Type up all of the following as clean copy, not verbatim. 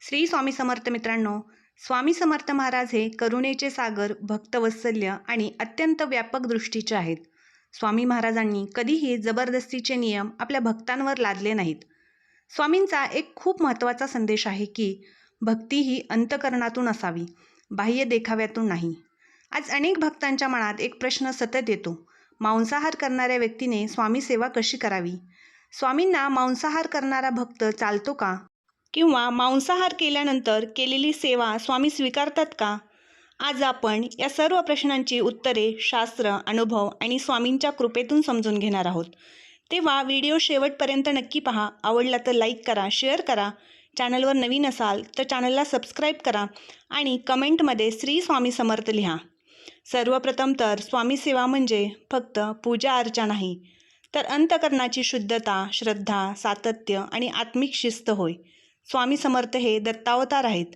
श्री स्वामी समर्थ मित्रांनो, स्वामी समर्थ महाराज हे करुणेचे सागर, भक्तवत्सल्य आणि अत्यंत व्यापक दृष्टीचे आहेत. स्वामी महाराजांनी कधीही जबरदस्तीचे नियम आपल्या भक्तांवर लादले नाहीत. स्वामींचा एक खूप महत्त्वाचा संदेश आहे की भक्ती ही अंतकरणातून असावी, बाह्य देखाव्यातून नाही. आज अनेक भक्तांच्या मनात एक प्रश्न सतत येतो, मांसाहार करणाऱ्या व्यक्तीने स्वामी सेवा कशी करावी? स्वामींना मांसाहार करणारा भक्त चालतो का? किंवा मांसाहार केल्यानंतर केलेली सेवा स्वामी स्वीकारतात का? आज आपण या सर्व प्रश्नांची उत्तरे शास्त्र, अनुभव आणि स्वामींच्या कृपेतून समजून घेणार आहोत. तेव्हा व्हिडिओ शेवटपर्यंत नक्की पहा. आवडला तर लाईक करा, शेअर करा. चॅनलवर नवीन असाल तर चॅनलला सबस्क्राईब करा आणि कमेंटमध्ये श्री स्वामी समर्थ लिहा. सर्वप्रथम तर स्वामी सेवा म्हणजे फक्त पूजा अर्चा नाही, तर अंतकरणाची शुद्धता, श्रद्धा, सातत्य आणि आत्मिक शिस्त होय. स्वामी समर्थ हे दत्तावतार आहेत.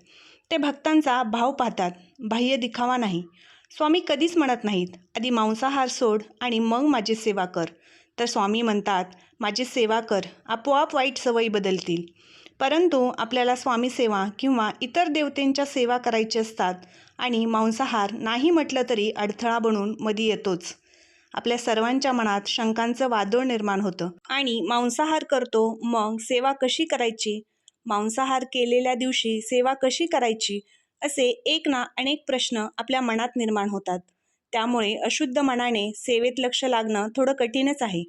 ते भक्तांचा भाव पाहतात, बाह्य दिखावा नाही. स्वामी कधीच म्हणत नाहीत, आधी मांसाहार सोड आणि मग माझी सेवा कर. तर स्वामी म्हणतात, माझी सेवा कर, आपोआप वाईट सवयी बदलतील. परंतु आपल्याला स्वामी सेवा किंवा इतर देवतेंच्या सेवा करायची असतात आणि मांसाहार नाही म्हटलं तरी अडथळा बनून मधी येतोच. आपल्या सर्वांच्या मनात शंकांचं वादळ निर्माण होतं. आणि मांसाहार करतो मग सेवा कशी करायची? मांसाहार केलेल्या दिवशी सेवा कशी करायची? असे एक ना अनेक प्रश्न आपल्या मनात निर्माण होतात. त्यामुळे अशुद्ध मनाने सेवेत लक्ष लागणं थोडं कठीणच आहे.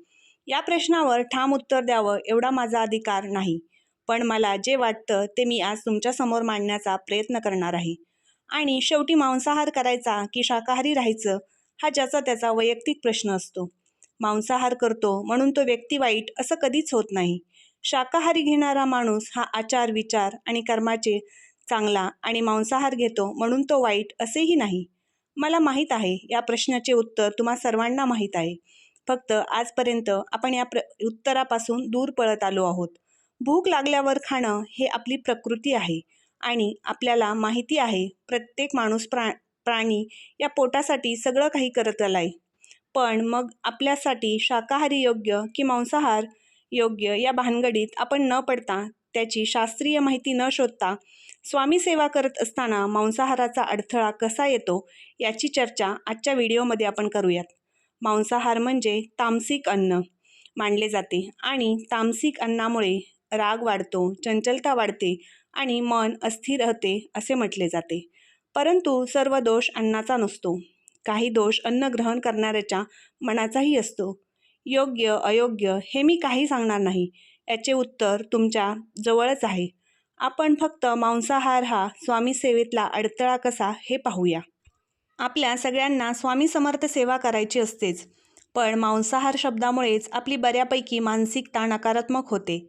या प्रश्नावर ठाम उत्तर द्यावं एवढा माझा अधिकार नाही, पण मला जे वाटतं ते मी आज तुमच्यासमोर मांडण्याचा प्रयत्न करणार आहे. आणि शेवटी मांसाहार करायचा की शाकाहारी राहायचं हा ज्याचा त्याचा वैयक्तिक प्रश्न असतो. मांसाहार करतो म्हणून तो व्यक्ती वाईट असं कधीच होत नाही. शाकाहारी घेणारा माणूस हा आचार, विचार आणि कर्माचे चांगला आणि मांसाहार घेतो म्हणून तो वाईट असेही नाही. मला माहीत आहे या प्रश्नाचे उत्तर तुम्हा सर्वांना माहीत आहे. फक्त आजपर्यंत आपण या उत्तरापासून दूर पळत आलो आहोत. भूक लागल्यावर खाणं हे आपली प्रकृती आहे आणि आपल्याला माहिती आहे प्रत्येक माणूस प्राणी या पोटासाठी सगळं काही करत आलाय. पण मग आपल्यासाठी शाकाहारी योग्य की मांसाहार योग्य या भानगडीत आपण न पडता, त्याची शास्त्रीय माहिती न शोधता स्वामी सेवा करत असताना मांसाहाराचा अडथळा कसा येतो याची चर्चा आजच्या व्हिडिओमध्ये आपण करूयात. मांसाहार म्हणजे तामसिक अन्न मानले जाते आणि तामसिक अन्नामुळे राग वाढतो, चंचलता वाढते आणि मन अस्थिर राहते असे म्हटले जाते. परंतु सर्व दोष अन्नाचा नसतो. काही दोष अन्न ग्रहण करणाऱ्याच्या मनाचाही असतो. योग्य अयोग्य हे मी काही सांगणार नाही, याचे उत्तर तुमच्या जवळच आहे. आपण फक्त मांसाहार हा स्वामी सेवेतला अडथळा कसा हे पाहूया. आपल्या सगळ्यांना स्वामी समर्थ सेवा करायची असतेच, पण मांसाहार शब्दामुळेच आपली बऱ्यापैकी मानसिकता नकारात्मक होते.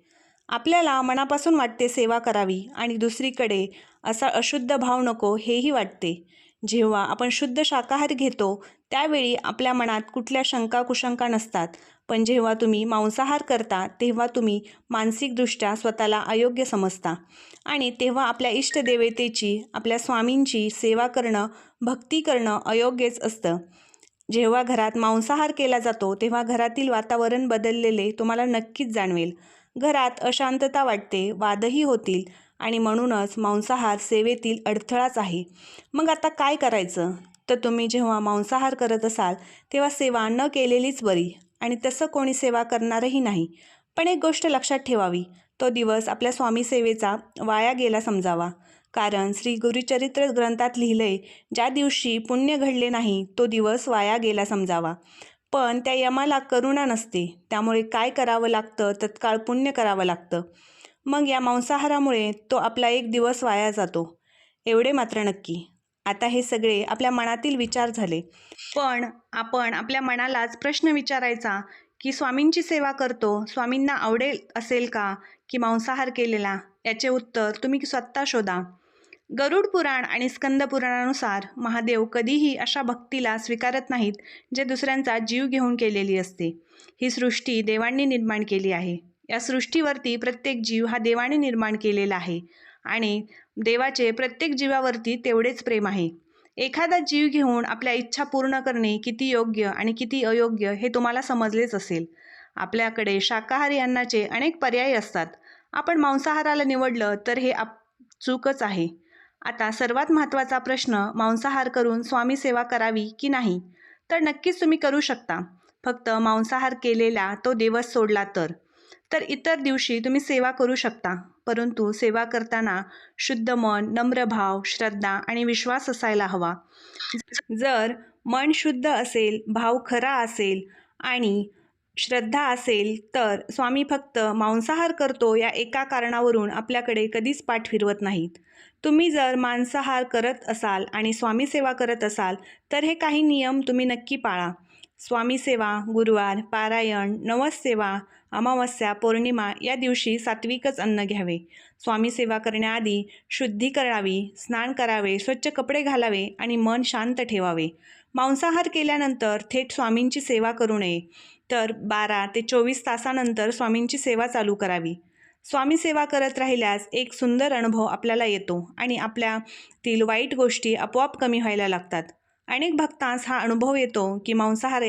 आपल्याला मनापासून वाटते सेवा करावी आणि दुसरीकडे असा अशुद्ध भाव नको हेही वाटते. जेव्हा आपण शुद्ध शाकाहार घेतो त्यावेळी आपल्या मनात कुठल्या शंका कुशंका नसतात, पण जेव्हा तुम्ही मांसाहार करता तेव्हा तुम्ही मानसिकदृष्ट्या स्वतःला अयोग्य समजता आणि तेव्हा आपल्या इष्टदेवतेची, आपल्या स्वामींची सेवा करणं, भक्ती करणं अयोग्यच असतं. जेव्हा घरात मांसाहार केला जातो तेव्हा घरातील वातावरण बदललेले तुम्हाला नक्कीच जाणवेल. घरात अशांतता वाटते, वादही होतील आणि म्हणूनच मांसाहार सेवेतील अडथळाच आहे. मग आता काय करायचं? तर तुम्ही जेव्हा मांसाहार करत असाल तेव्हा सेवा न केलेलीच बरी आणि तसं कोणी सेवा करणारही नाही. पण एक गोष्ट लक्षात ठेवावी, तो दिवस आपल्या स्वामी सेवेचा वाया गेला समजावा. कारण श्री गुरुचरित्र ग्रंथात लिहिलंय, ज्या दिवशी पुण्य घडले नाही तो दिवस वाया गेला समजावा. पण त्या यमाला करुणा नसते, त्यामुळे काय करावं लागतं? तत्काळ पुण्य करावं लागतं. मग या मांसाहारामुळे तो आपला एक दिवस वाया जातो, एवढे मात्र नक्की. आता हे सगळे आपल्या मनातील विचार झाले, पण आपण आपल्या मनालाच प्रश्न विचारायचा की स्वामींची सेवा करतो, स्वामींना आवडेल असेल का की मांसाहार केलेला? याचे उत्तर तुम्ही स्वतः शोधा. गरुड पुराण आणि स्कंद पुराणानुसार महादेव कधीही अशा भक्तीला स्वीकारत नाहीत जे दुसऱ्यांचा जीव घेऊन केलेली असते. ही सृष्टी देवांनी निर्माण केली आहे. या सृष्टीवरती प्रत्येक जीव हा देवाने निर्माण केलेला आहे आणि देवाचे प्रत्येक जीवावरती तेवढेच प्रेम आहे. एखादा जीव घेऊन आपल्या इच्छा पूर्ण करणे किती योग्य आणि किती अयोग्य हे तुम्हाला समजलेच असेल. आपल्याकडे शाकाहारी अन्नाचे अनेक पर्याय असतात. आपण मांसाहाराला निवडलं तर हे चूकच आहे. आता सर्वात महत्त्वाचा प्रश्न, मांसाहार करून स्वामी सेवा करावी की नाही? तर नक्कीच तुम्ही करू शकता. फक्त मांसाहार केलेला तो दिवस सोडला तर. तर इतर दिवशी तुम्ही सेवा करू शकता. परंतु सेवा करताना शुद्ध मन, नम्र भाव, श्रद्धा आणि विश्वास असायला हवा. जर मन शुद्ध असेल, भाव खरा असेल आणि श्रद्धा असेल तर स्वामी फक्त मांसाहार करतो या एका कारणावरून आपल्याकडे कधीच पाठ फिरवत नाहीत. तुम्ही जर मांसाहार करत असाल आणि स्वामी सेवा करत असाल तर हे काही नियम तुम्ही नक्की पाळा. स्वामी सेवा, गुरुवार, पारायण, नवस सेवा, अमावस्या, पौर्णिमा या दिवशी सात्विकच अन्न घ्यावे. स्वामी सेवा करण्याआधी शुद्धी करावी, स्नान करावे, स्वच्छ कपडे घालावे आणि मन शांत ठेवावे. मांसाहार केल्यानंतर थेट स्वामींची सेवा करू नये, तर 12 ते 24 तासानंतर स्वामींची सेवा चालू करावी. स्वामी सेवा करत राहिल्यास एक सुंदर अनुभव आपल्याला येतो आणि आपल्यातील वाईट गोष्टी आपोआप कमी व्हायला लागतात. अनेक भक्तांस हा अनुभव येतो की मांसाहार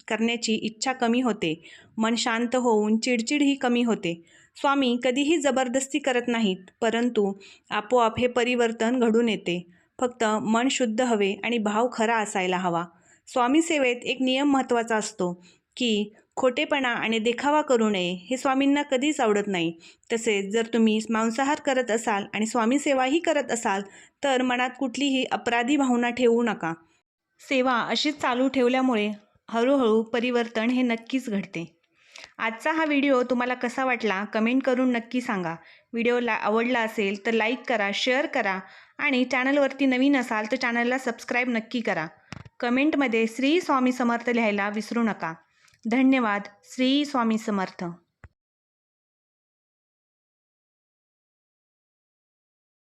करण्याची इच्छा कमी होते, मन शांत होऊन चिडचिडही कमी होते. स्वामी कधीही जबरदस्ती करत नाहीत, परंतु आपोआप हे परिवर्तन घडून येते. फक्त मन शुद्ध हवे आणि भाव खरा असायला हवा. स्वामी सेवेत एक नियम महत्त्वाचा असतो की खोटेपणा आणि देखावा करू नये. हे स्वामींना कधीच आवडत नाही. तसेच जर तुम्ही मांसाहार करत असाल आणि स्वामी सेवाही करत असाल तर मनात कुठलीही अपराधी भावना ठेवू नका. सेवा अशीच चालू ठेवल्यामुळे हळूहळू परिवर्तन हे नक्कीच घडते. आजचा हा व्हिडिओ तुम्हाला कसा वाटला कमेंट करून नक्की सांगा. व्हिडिओला आवडला असेल तर लाईक करा, शेअर करा आणि चॅनलवरती नवीन असाल तर चॅनलला सबस्क्राईब नक्की करा. कमेंटमध्ये श्री स्वामी समर्थ लिहायला विसरू नका. धन्यवाद. श्री स्वामी समर्थ.